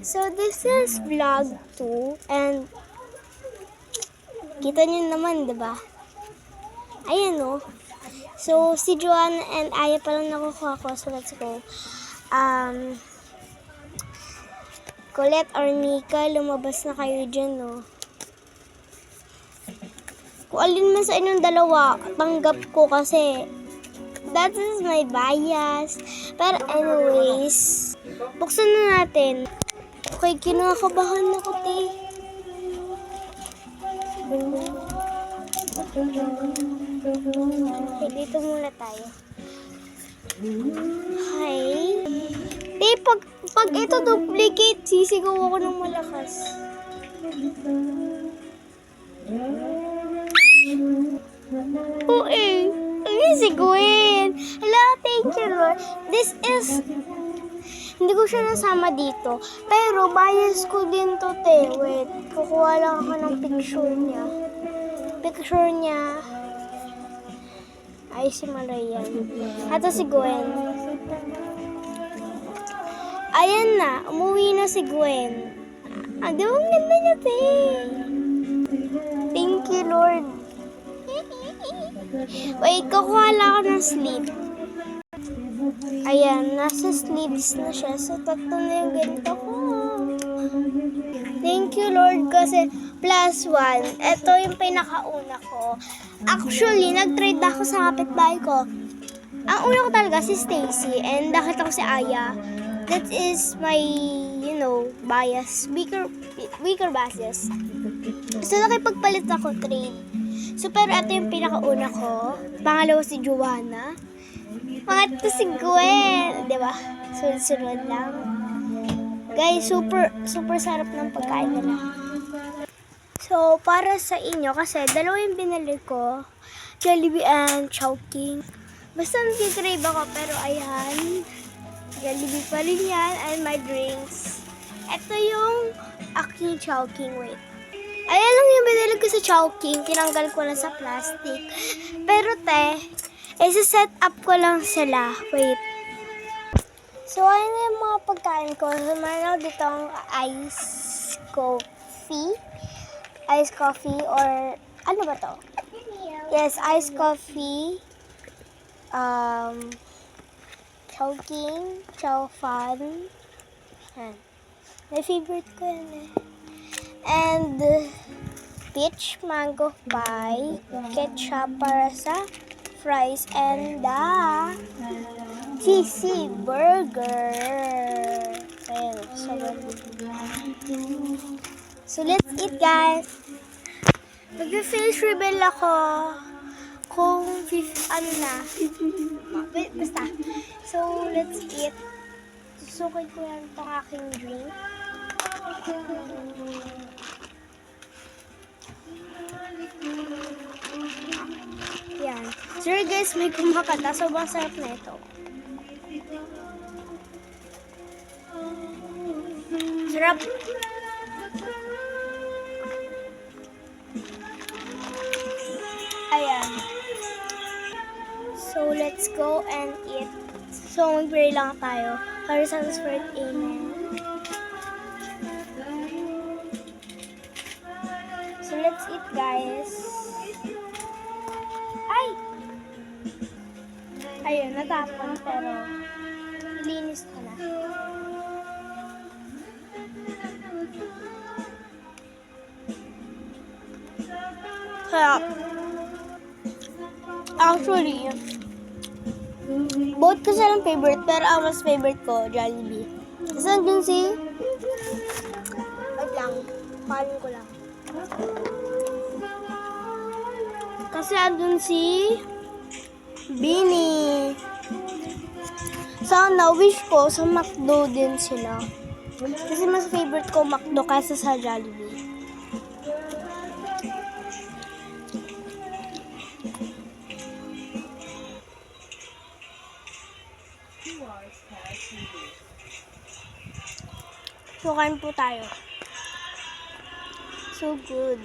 So this is vlog 2 and kita nyo naman, diba? Ayan o. So si Joanna and Aya pa lang nakukuha ko. So let's go. Colette or Mika, lumabas na kayo dyan, no? Kung alin man sa inyong dalawa, tanggap ko kasi that is my bias. Pero anyways, buksan na natin. Okay, kinakabahan ako, te. Okay, dito muna tayo. Hi. Te, pag ito duplicate, sisigaw ako ng malakas. Oo eh. Ay, si Gwen. Hello, thank you, Lord. This is... Hindi ko siya nasama dito. Pero bias ko din to, te. Wait, kukuha lang ako ng picture niya. Picture niya. Ay, si Marian. Ito si Gwen. Ayan na. Umuwi na si Gwen. Di ba ang ganda niya, te? Thank you, Lord. Wait, kukuha lang ako ng sleep. Ayan, nasa sleeves na siya. So, tatlo na yung ganito ko. Thank you, Lord, kasi +1. Ito yung pinakauna ko. Actually, nag-trade ako sa kapitbahay ko. Ang una ko talaga si Stacy and nakita ko si Aya. That is my, bias. Weaker bias. So, nakipagpalit ako trade. So, pero ito yung pinakauna ko. Pangalawa si Joanna. Pangatlo si Gwen. Diba? Sunod-sunod lang. Guys, super sarap ng pagkain nila. So, para sa inyo, kasi dalawa yung binili ko. Jollibee and Chowking. Basta nag-crave ako, pero ayan. Jollibee pa rin yan, and my drinks. Ito yung aking Chowking. Wait. Ayan lang yung binili ko sa Chowking. Tinanggal ko na sa plastic. Pero isa-set up ko lang sila. Wait. So, ayan na yung mga pagkain ko. So, meron dito ang ice coffee. Ice coffee or, ano ba to? Yes, ice coffee. Chowking, chow fan. Yan. My favorite ko yan eh. And peach mango pie, ketchup para sa fries, and the cheesy burger. Ayan, so let's eat, guys. Mag-face reveal ako kung basta. So let's eat. Susukin ko yan itong aking drink. Yan. Sorry guys, may kumakanta. Sobrang sarap na ito. Sarap. Ayan. So, let's go and eat. So, mag-pray lang tayo. Our Son's Word, Amen. So, let's eat, guys. Ay! Ayun, natapon, pero ilinis ko na. Kaya, actually, both kasi lang favorite, pero ang mas favorite ko, Jollibee. Kasi nandun si... Wait lang, pahalin ko lang. Kasi andun si... Bini. Sana, wish ko, sa McDo din sila. Kasi mas favorite ko McDo kaysa sa Jollibee. So, kain po tayo. So good.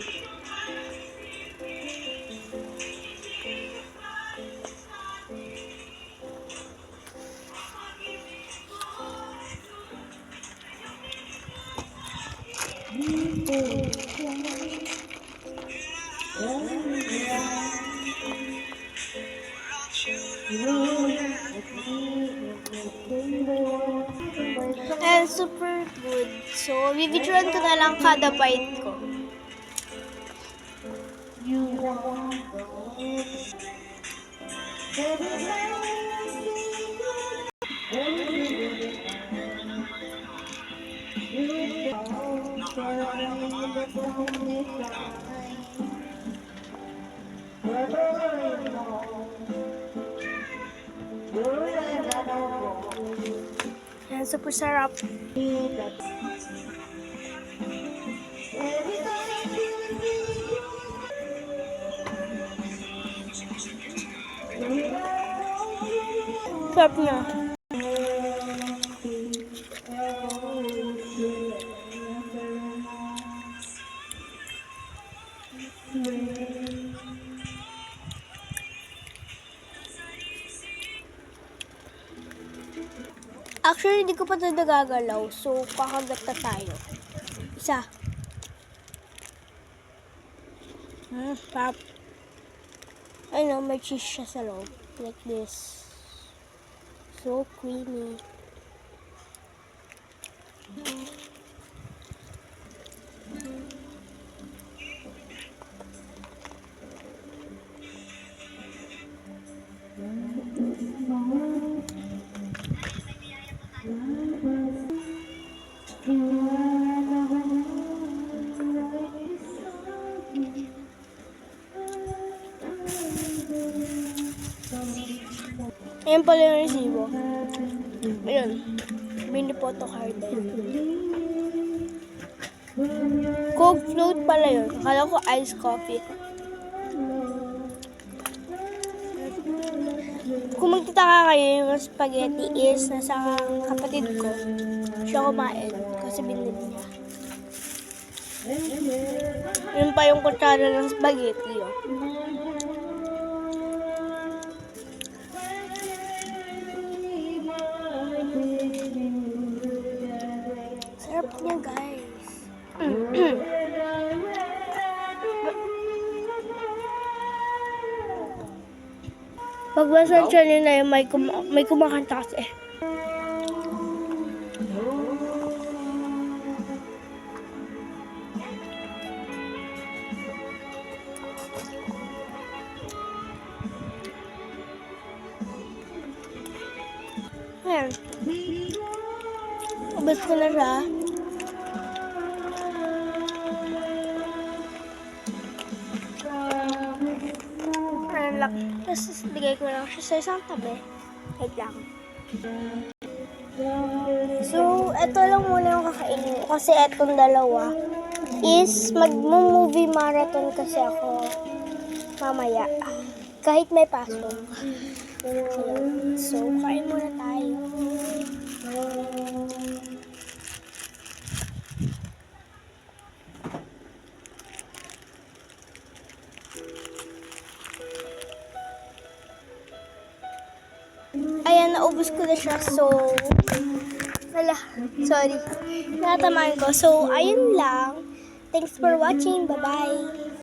And super good. So, bibidyoan ko na lang kada bite ko. Yan, super sarap. Sarap na. Actually, hindi ko pa ito nagagalaw. So, kakagat na tayo. Isa. Sarap. Ayun, may cheese siya sa loob. Like this. So creamy. Ayan pala yung resibo. Ayun. Mini photo card din. Coke float pala yun. Akala ko iced coffee. Kung magtataka kayo, yung spaghetti is nasa kapatid ko. Siya kumain kasi binili niya. Yun pa yung kutsara ng spaghetti. Oh. Sarap niya, guys. Pagbasa siya nila yung may kumakanta kasi. Ayan. Ubus ko na siya. Ayan lang. Tapos ligay ko lang siya sa isang tabi. Like lang. So, eto lang muna yung kakainin ko. Kasi etong dalawa is mag-movie marathon kasi ako mamaya. Kahit may pasok. So, kain muna tayo. Ayan, naubos ko na siya. So, sorry. Natamaan ko. So, ayun lang. Thanks for watching. Bye-bye.